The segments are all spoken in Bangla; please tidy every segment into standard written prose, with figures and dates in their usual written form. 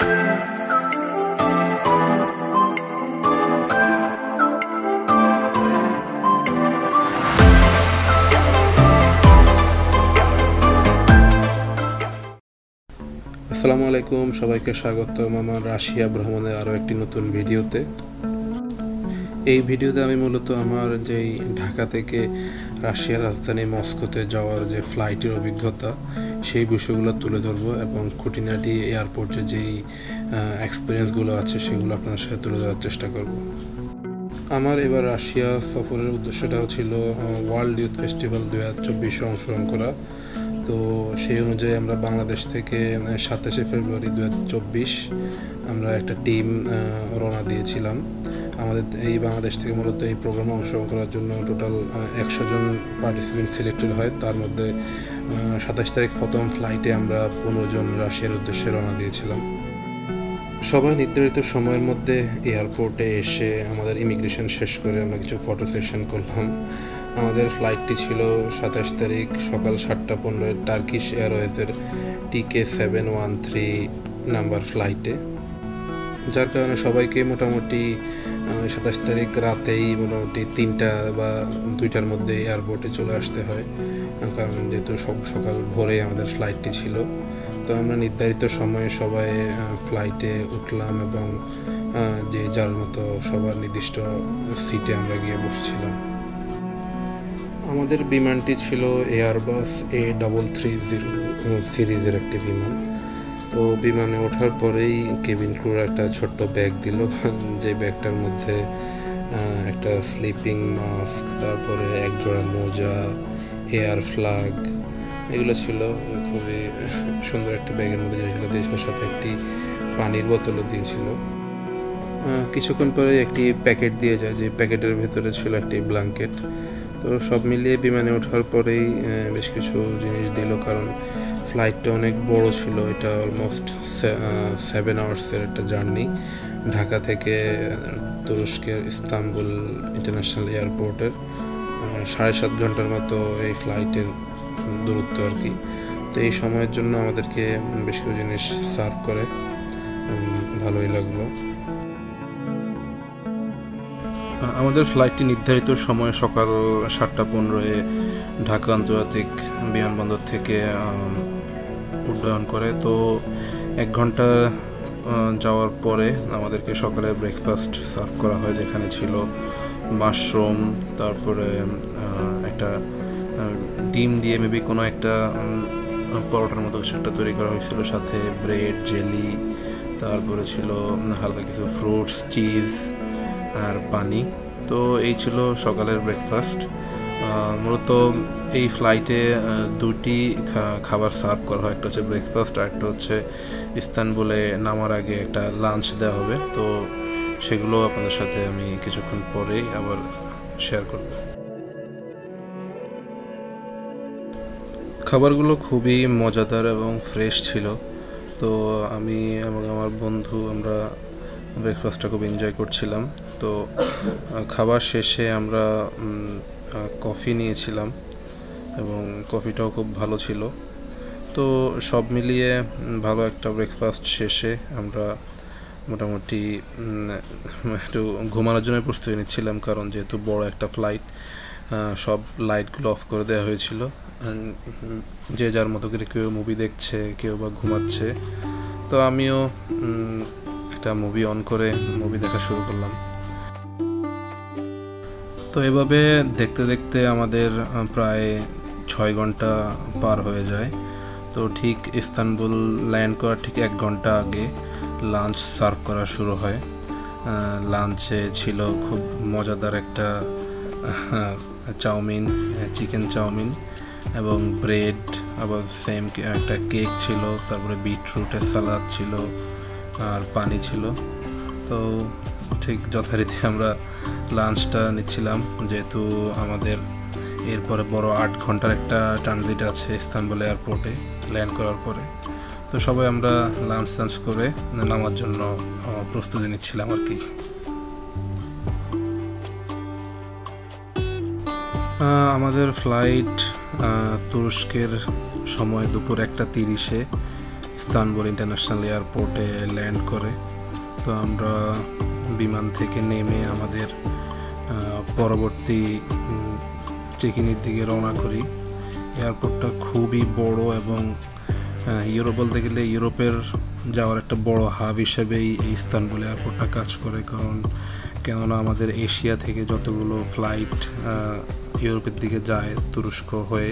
আসসালামু আলাইকুম, সবাইকে স্বাগতম আমার রাশিয়া ভ্রমণের আরও একটি নতুন ভিডিওতে। এই ভিডিওতে আমি মূলত আমার যেই ঢাকা থেকে রাশিয়ার রাজধানী মস্কোতে যাওয়ার যে ফ্লাইটের অভিজ্ঞতা সেই বিষয়গুলো তুলে ধরবো এবং খুঁটিনাটি এয়ারপোর্টের যেই এক্সপিরিয়েন্সগুলো আছে সেগুলো আপনাদের সাথে তুলে ধরার চেষ্টা করব। আমার এবার রাশিয়া সফরের উদ্দেশ্যটাও ছিল ওয়ার্ল্ড ইউথ ফেস্টিভ্যাল 2024 অংশগ্রহণ করা। তো সেই অনুযায়ী আমরা বাংলাদেশ থেকে 27শে ফেব্রুয়ারি 2024 আমরা একটা টিম রওনা দিয়েছিলাম। আমাদের এই বাংলাদেশ থেকে মূলত এই প্রোগ্রামে অংশগ্রহণ করার জন্য টোটাল 100 জন পার্টিসিপেন্ট সিলেক্টেড হয়। তার মধ্যে 27 তারিখ প্রথম ফ্লাইটে আমরা 15 জন রাশিয়ার উদ্দেশ্যে রওনা দিয়েছিলাম। সবাই নির্ধারিত সময়ের মধ্যে এয়ারপোর্টে এসে আমাদের ইমিগ্রেশন শেষ করে আমরা কিছু ফটো সেশন করলাম। আমাদের ফ্লাইটটি ছিল 27 তারিখ সকাল 7:15 টার্কিশ এয়ারওয়েজের TK713 নাম্বার ফ্লাইটে, যার কারণে সবাইকে মোটামুটি 27 তারিখ রাতেই মোটামুটি 3টা বা 2টার মধ্যে এয়ারপোর্টে চলে আসতে হয়, কারণ যেহেতু সকাল ভোরে আমাদের ফ্লাইটটি ছিল। তো আমরা নির্ধারিত সময়ে সবাই ফ্লাইটে উঠলাম এবং যে যার মতো সবার নির্দিষ্ট সিটে আমরা গিয়ে বসেছিলাম। আমাদের বিমানটি ছিল এয়ারবাস A330 সিরিজের একটি বিমান। তো বিমানে ওঠার পরেই কেবিন ক্রুর একটা ছোট্ট ব্যাগ দিল, যে ব্যাগটার মধ্যে একটা স্লিপিং মাস্ক, তারপরে এক জোড়া মোজা, এয়ার ফ্ল্যাগ এগুলো ছিল। খুবই সুন্দর একটা ব্যাগের মধ্যে ছিল। দেশের সাথে একটি পানির বোতলও দিয়েছিল। কিছুক্ষণ পরে একটি প্যাকেট দিয়ে যায়, যে প্যাকেটের ভেতরে ছিল একটি ব্ল্যাঙ্কেট। তো সব মিলিয়ে বিমানে ওঠার পরেই বেশ কিছু জিনিস দিল, কারণ ফ্লাইটটা অনেক বড় ছিল। এটা অলমোস্ট 7 আওয়ার্সের একটা জার্নি ঢাকা থেকে তুরস্কের ইস্তাম্বুল ইন্টারন্যাশনাল এয়ারপোর্টের 7.5 ঘন্টার মতো এই ফ্লাইটের দূরত্ব আর কি। তো এই সময়ের জন্য আমাদেরকে বেশ কিছু জিনিস সার্ভ করে, ভালোই লাগলো। আমাদের ফ্লাইটটি নির্ধারিত সময় সকাল 7:15 ঢাকা আন্তর্জাতিক বিমানবন্দর থেকে উড্ডয়ন করে। তো 1 ঘন্টা যাওয়ার পরে আমাদেরকে সকালে ব্রেকফাস্ট সার্ভ করা হয়, যেখানে ছিল মাশরুম, তারপরে একটা ডিম দিয়ে মেবি কোনো একটা পরোটার মতো কিছু একটা তৈরি করা হয়েছিল, সাথে ব্রেড, জেলি, তারপরে ছিল হালকা কিছু ফ্রুটস, চিজ আর পানি। তো এই ছিল সকালের ব্রেকফাস্ট। মূলত এই ফ্লাইটে 2টি খাবার সার্ভ করা হয়, একটা হচ্ছে ব্রেকফাস্ট আর একটা হচ্ছে ইস্তানবুলে নামার আগে একটা লাঞ্চ দেওয়া হবে। তো সেগুলো আপনাদের সাথে আমি কিছুক্ষণ পরেই আবার শেয়ার করব। খাবারগুলো খুবই মজাদার এবং ফ্রেশ ছিল। তো আমি এবং আমার বন্ধু আমরা ব্রেকফাস্টটা খুব এনজয় করছিলাম। তো খাবার শেষে আমরা কফি নিয়েছিলাম এবং কফিটাও খুব ভালো ছিল। তো সব মিলিয়ে ভালো একটা ব্রেকফাস্ট শেষে আমরা মোটামুটি একটু ঘুমানোর জন্য প্রস্তুতি নিচ্ছিলাম, কারণ যেহেতু বড় একটা ফ্লাইট সব লাইটগুলো অফ করে দেওয়া হয়েছিল। যে যার মতো করে কেউ মুভি দেখছে, কেউ বা ঘুমাচ্ছে। তো আমিও একটা মুভি অন করে মুভি দেখা শুরু করলাম। তো এভাবে দেখতে দেখতে আমাদের প্রায় 6 ঘন্টা পার হয়ে যায়। তো ঠিক ইস্তানবুল ল্যান্ড করার ঠিক 1 ঘন্টা আগে লাঞ্চ সার্ভ করা শুরু হয়। লাঞ্চে ছিল খুব মজাদার একটা চাউমিন, চিকেন চাউমিন এবং ব্রেড, আবার সেম একটা কেক ছিল, তারপরে বিটরুটের সালাদ ছিল আর পানি ছিল। তো ঠিক যথারীতি আমরা লাঞ্চটা নিচ্ছিলাম, যেহেতু আমাদের এরপরে বড় 8 ঘন্টার একটা ট্রানজিট আছে ইস্তানবুল এয়ারপোর্টে ল্যান্ড করার পরে। তো সবাই আমরা লাঞ্চ করে নামার জন্য প্রস্তুতি নিচ্ছিলাম আর কি। আমাদের ফ্লাইট তুরস্কের সময় দুপুর 1:30 ইস্তানবুল ইন্টারন্যাশনাল এয়ারপোর্টে ল্যান্ড করে। তো আমরা বিমান থেকে নেমে আমাদের পরবর্তী চেকিংয়ের দিকে রওনা করি। এয়ারপোর্টটা খুবই বড় এবং ইউরোপ বলতে গেলে ইউরোপের যাওয়ার একটা বড় হাব হিসেবেই এই ইস্তানবুল এয়ারপোর্টটা কাজ করে। কেননা আমাদের এশিয়া থেকে যতগুলো ফ্লাইট ইউরোপের দিকে যায় তুরস্ক হয়ে,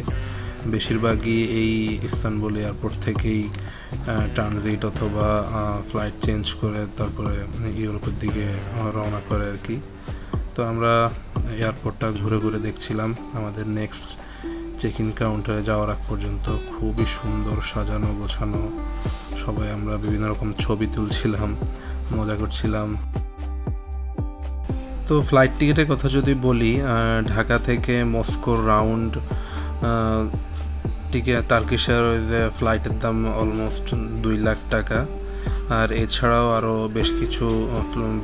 বেশিরভাগই এই ইস্তানবুল এয়ারপোর্ট থেকেই ট্রানজিট অথবা ফ্লাইট চেঞ্জ করে তারপরে ইউরোপের দিকে রওনা করে আর কি। তো আমরা এয়ারপোর্টটা ঘুরে ঘুরে দেখছিলাম। আমাদের নেক্সট চেক ইন কাউন্টারে যাওয়ার আগ পর্যন্ত খুবই সুন্দর সাজানো গোছানো। সবাই আমরা বিভিন্ন রকম ছবি তুলছিলাম, মজা করছিলাম। তো ফ্লাইট টিকিটের কথা যদি বলি, ঢাকা থেকে মস্কোর রাউন্ড টার্কিশ এয়ারওয়েজে ফ্লাইটের দাম অলমোস্ট 2 লাখ টাকা। আর এছাড়াও আরও বেশ কিছু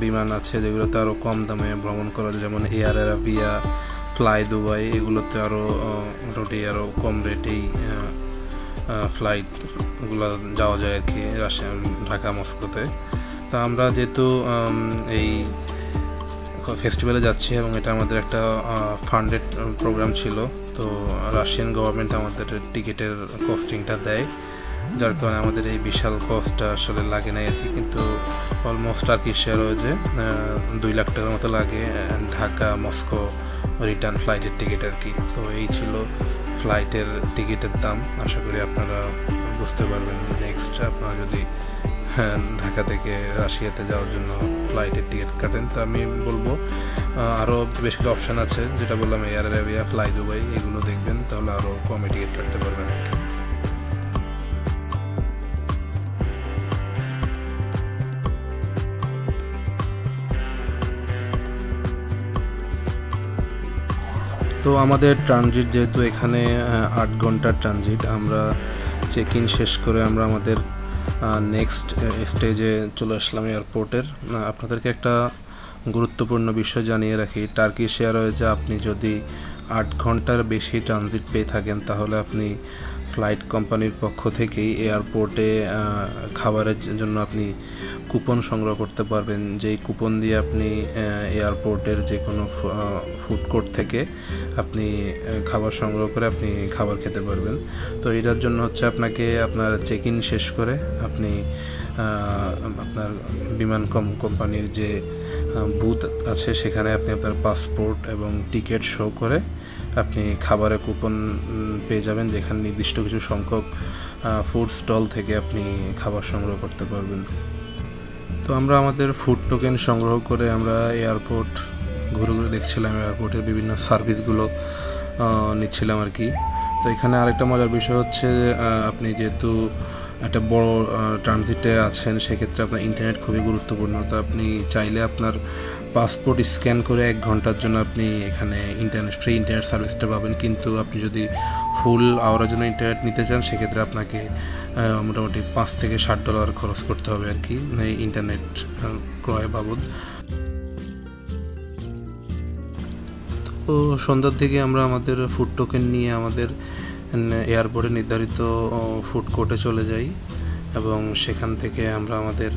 বিমান আছে যেগুলোতে আরও কম দামে ভ্রমণ করা যায়, যেমন এয়ার আরাবিয়া, ফ্লাই দুবাই, এগুলোতে আরও মোটামুটি আরও কম রেটেই ফ্লাইটগুলো যাওয়া যায় আর কি ঢাকা মস্কোতে। তো আমরা যেহেতু এই ফেস্টিভ্যালে যাচ্ছি এবং এটা আমাদের একটা ফান্ডেড প্রোগ্রাম ছিল, তো রাশিয়ান গভর্নমেন্ট আমাদের টিকিটের কস্টিংটা দেয়, যার কারণে আমাদের এই বিশাল কস্টটা আসলে লাগে না আর কি। কিন্তু অলমোস্ট টার্কিশ এয়ারওয়েজে 2 লাখ টাকার মতো লাগে ঢাকা মস্কো রিটার্ন ফ্লাইটের টিকিট আর কি। তো এই ছিল ফ্লাইটের টিকিটের দাম। আশা করি আপনারা বুঝতে পারবেন নেক্সট আপনারা যদি ঢাকা থেকে রাশিয়াতে যাওয়ার জন্য ফ্লাইটের টিকিট কাটেন। তো আমি বলবো আরও বেশ কিছু অপশান আছে, যেটা বললাম এয়ার আরাবিয়া, ফ্লাই দুবাই, এগুলো দেখবেন, তাহলে আরও কমে টিকিট কাটতে পারবেন আর কি। তো আমাদের ট্রানজিট যেহেতু এখানে 8 ঘন্টার ট্রানজিট, আমরা চেক ইন শেষ করে আমরা আমাদের নেক্সট স্টেজে চলে আসলাম এয়ারপোর্টের। আপনাদেরকে একটা গুরুত্বপূর্ণ বিষয় জানিয়ে রাখি, টার্কিশ এয়ারওয়েজে আপনি যদি 8 ঘন্টার বেশি ট্রানজিট পেয়ে থাকেন তাহলে আপনি ফ্লাইট কোম্পানির পক্ষ থেকেই এয়ারপোর্টে খাবারের জন্য আপনি কুপন সংগ্রহ করতে পারবেন, যেই কুপন দিয়ে আপনি এয়ারপোর্টের যে কোনো ফুড কোর্ট থেকে আপনি খাবার সংগ্রহ করে আপনি খাবার খেতে পারবেন। তো এটার জন্য হচ্ছে আপনাকে আপনার চেক ইন শেষ করে আপনি আপনার বিমান কোম্পানির যে বুথ আছে সেখানে আপনি আপনার পাসপোর্ট এবং টিকিট শো করে আপনি খাবারের কুপন পেয়ে যাবেন, যেখানে নির্দিষ্ট কিছু সংখ্যক ফুড স্টল থেকে আপনি খাবার সংগ্রহ করতে পারবেন। তো আমরা আমাদের ফুড টোকেন সংগ্রহ করে আমরা এয়ারপোর্ট ঘুরে ঘুরে দেখছিলাম, এয়ারপোর্টের বিভিন্ন সার্ভিসগুলো নিচ্ছিলাম আর কি। তো এখানে আরেকটা মজার বিষয় হচ্ছে আপনি যেহেতু একটা বড় ট্রানজিটে আছেন সেক্ষেত্রে আপনার ইন্টারনেট খুবই গুরুত্বপূর্ণ। তো আপনি চাইলে আপনার পাসপোর্ট স্ক্যান করে 1 ঘন্টার জন্য আপনি এখানে ফ্রি ইন্টারনেট সার্ভিসটা পাবেন। কিন্তু আপনি যদি ফুল আওয়ারের জন্য ইন্টারনেট নিতে চান সেক্ষেত্রে আপনাকে মোটামুটি $5 থেকে $60 খরচ করতে হবে আর কি এই ইন্টারনেট ক্রয় বাবদ। তো সন্ধ্যার দিকে আমরা আমাদের ফুড টোকেন নিয়ে আমাদের এয়ারপোর্টে নির্ধারিত ফুড কোর্টে চলে যাই এবং সেখান থেকে আমরা আমাদের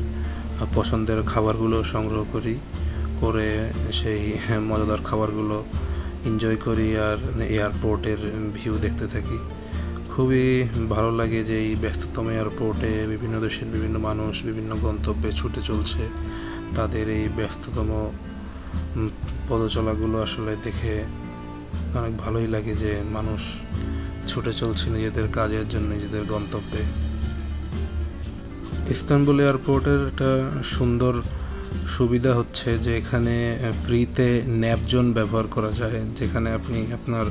পছন্দের খাবারগুলো সংগ্রহ করে সেই মজাদার খাবারগুলো এনজয় করি আর এয়ারপোর্টের ভিউ দেখতে থাকি। খুবই ভালো লাগে যে এই ব্যস্ততম এয়ারপোর্টে বিভিন্ন দেশের বিভিন্ন মানুষ বিভিন্ন গন্তব্যে ছুটে চলছে। তাদের এই ব্যস্ততম পদচলাগুলো আসলে দেখে অনেক ভালোই লাগে যে মানুষ ছুটে চলছে নিজেদের কাজের জন্য নিজেদের গন্তব্যে। ইস্তানবুল এয়ারপোর্টের একটা সুন্দর সুবিধা হচ্ছে যে এখানে ফ্রিতে ন্যাপ জোন ব্যবহার করা যায়, যেখানে আপনি আপনার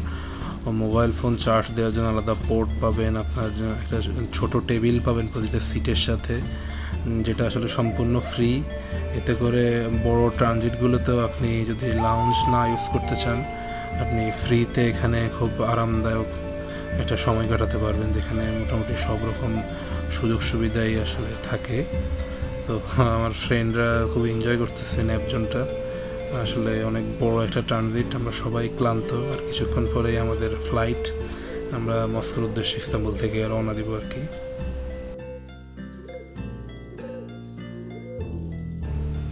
মোবাইল ফোন চার্জ দেওয়ার জন্য আলাদা পোর্ট পাবেন, আপনার একটা ছোট টেবিল পাবেন প্রতিটা সিটের সাথে, যেটা আসলে সম্পূর্ণ ফ্রি। এতে করে বড় ট্রানজিটগুলোতেও আপনি যদি লাউঞ্জ না ইউজ করতে চান আপনি ফ্রিতে এখানে খুব আরামদায়ক একটা সময় কাটাতে পারবেন, যেখানে মোটামুটি সব রকম সুযোগ সুবিধাই আসলে থাকে। তো আমার ফ্রেন্ডরা খুব এনজয় করতেছে ন্যাপ জোনটা। আসলে অনেক বড় একটা ট্রানজিট, আমরা সবাই ক্লান্ত, আর কিছুক্ষণ পরেই আমাদের ফ্লাইট, আমরা মস্কোর উদ্দেশ্যে ইস্তাম্বুল থেকে রওনা দিব আর কি।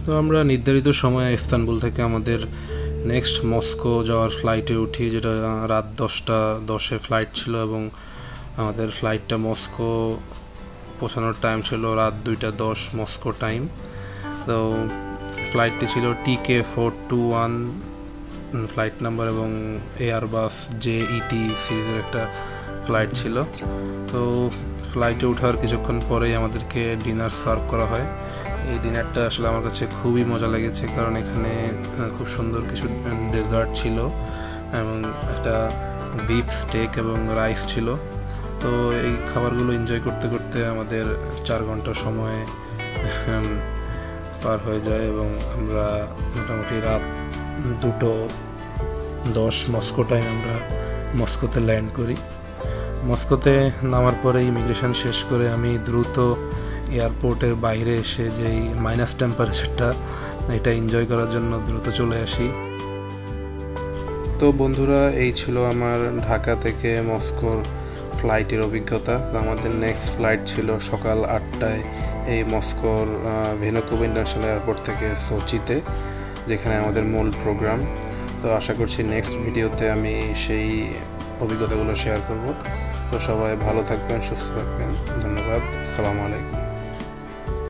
তো আমরা নির্ধারিত সময়ে ইস্তানবুল থেকে আমাদের নেক্সট মস্কো যাওয়ার ফ্লাইটে উঠি, যেটা রাত 10:10 ফ্লাইট ছিল, এবং আমাদের ফ্লাইটটা মস্কো পৌঁছানোর টাইম ছিল রাত 2:10 মস্কো টাইম। তো ফ্লাইটটি ছিল TK421 ফ্লাইট নাম্বার এবং এয়ারবাস JET সিরিজের একটা ফ্লাইট ছিল। তো ফ্লাইটে ওঠার কিছুক্ষণ পরেই আমাদেরকে ডিনার সার্ভ করা হয়। এই ডিনারটা আসলে আমার কাছে খুবই মজা লেগেছে, কারণ এখানে খুব সুন্দর কিছু ডেজার্ট ছিল এবং একটা বিফ স্টেক এবং রাইস ছিল। তো এই খাবারগুলো এনজয় করতে করতে আমাদের 4 ঘন্টা সময় পার হয়ে যায় এবং আমরা মোটামুটি রাত 2:10 মস্কো টাইম আমরা মস্কোতে ল্যান্ড করি। মস্কোতে নামার পরে ইমিগ্রেশন শেষ করে আমি দ্রুত এয়ারপোর্টের বাইরে এসে যেই মাইনাস টেম্পারেচারটা, এটা এনজয় করার জন্য দ্রুত চলে আসি। তো বন্ধুরা, এই ছিল আমার ঢাকা থেকে মস্কোর ফ্লাইটের অভিজ্ঞতা। আমাদের নেক্সট ফ্লাইট ছিল সকাল 8টায় এই মস্কোর ভেনুকোভ ইন্টারন্যাশনাল এয়ারপোর্ট থেকে সোচিতে, যেখানে আমাদের মূল প্রোগ্রাম। তো আশা করছি নেক্সট ভিডিওতে আমি সেই অভিজ্ঞতাগুলো শেয়ার করব। তো সবাই ভালো থাকবেন, সুস্থ থাকবেন। ধন্যবাদ। আসসালামু আলাইকুম।